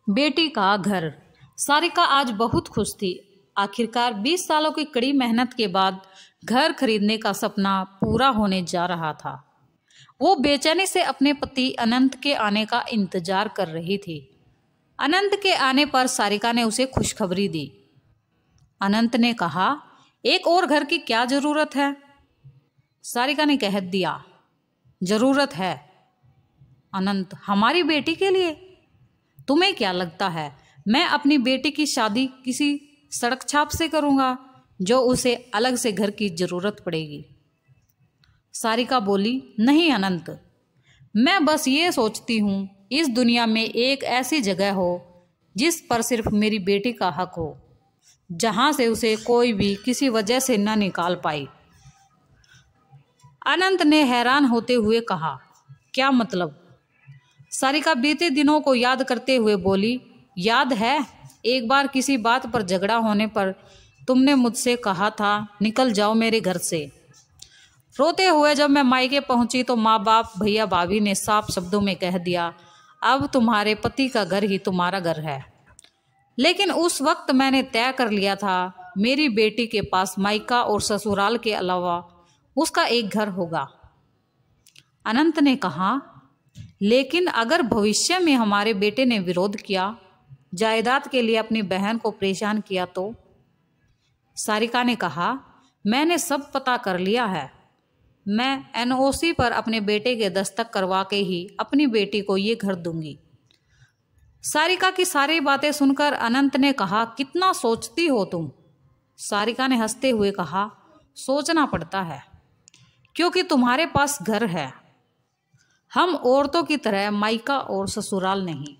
बेटी का घर। सारिका आज बहुत खुश थी। आखिरकार 20 सालों की कड़ी मेहनत के बाद घर खरीदने का सपना पूरा होने जा रहा था। वो बेचैनी से अपने पति अनंत के आने का इंतजार कर रही थी। अनंत के आने पर सारिका ने उसे खुशखबरी दी। अनंत ने कहा, एक और घर की क्या जरूरत है? सारिका ने कह दिया, जरूरत है अनंत, हमारी बेटी के लिए। तुम्हें क्या लगता है मैं अपनी बेटी की शादी किसी सड़क छाप से करूंगा जो उसे अलग से घर की जरूरत पड़ेगी? सारिका बोली, नहीं अनंत, मैं बस ये सोचती हूँ इस दुनिया में एक ऐसी जगह हो जिस पर सिर्फ मेरी बेटी का हक हो, जहाँ से उसे कोई भी किसी वजह से न निकाल पाए। अनंत ने हैरान होते हुए कहा, क्या मतलब? सारिका बीते दिनों को याद करते हुए बोली, याद है एक बार किसी बात पर झगड़ा होने पर तुमने मुझसे कहा था निकल जाओ मेरे घर से। रोते हुए जब मैं मायके पहुंची तो माँ बाप भैया भाभी ने साफ शब्दों में कह दिया, अब तुम्हारे पति का घर ही तुम्हारा घर है। लेकिन उस वक्त मैंने तय कर लिया था मेरी बेटी के पास मायका और ससुराल के अलावा उसका एक घर होगा। अनंत ने कहा, लेकिन अगर भविष्य में हमारे बेटे ने विरोध किया, जायदाद के लिए अपनी बहन को परेशान किया तो? सारिका ने कहा, मैंने सब पता कर लिया है। मैं एनओसी पर अपने बेटे के दस्तखत करवा के ही अपनी बेटी को ये घर दूंगी। सारिका की सारी बातें सुनकर अनंत ने कहा, कितना सोचती हो तुम? सारिका ने हंसते हुए कहा, सोचना पड़ता है क्योंकि तुम्हारे पास घर है। हम औरतों की तरह मायका और ससुराल नहीं।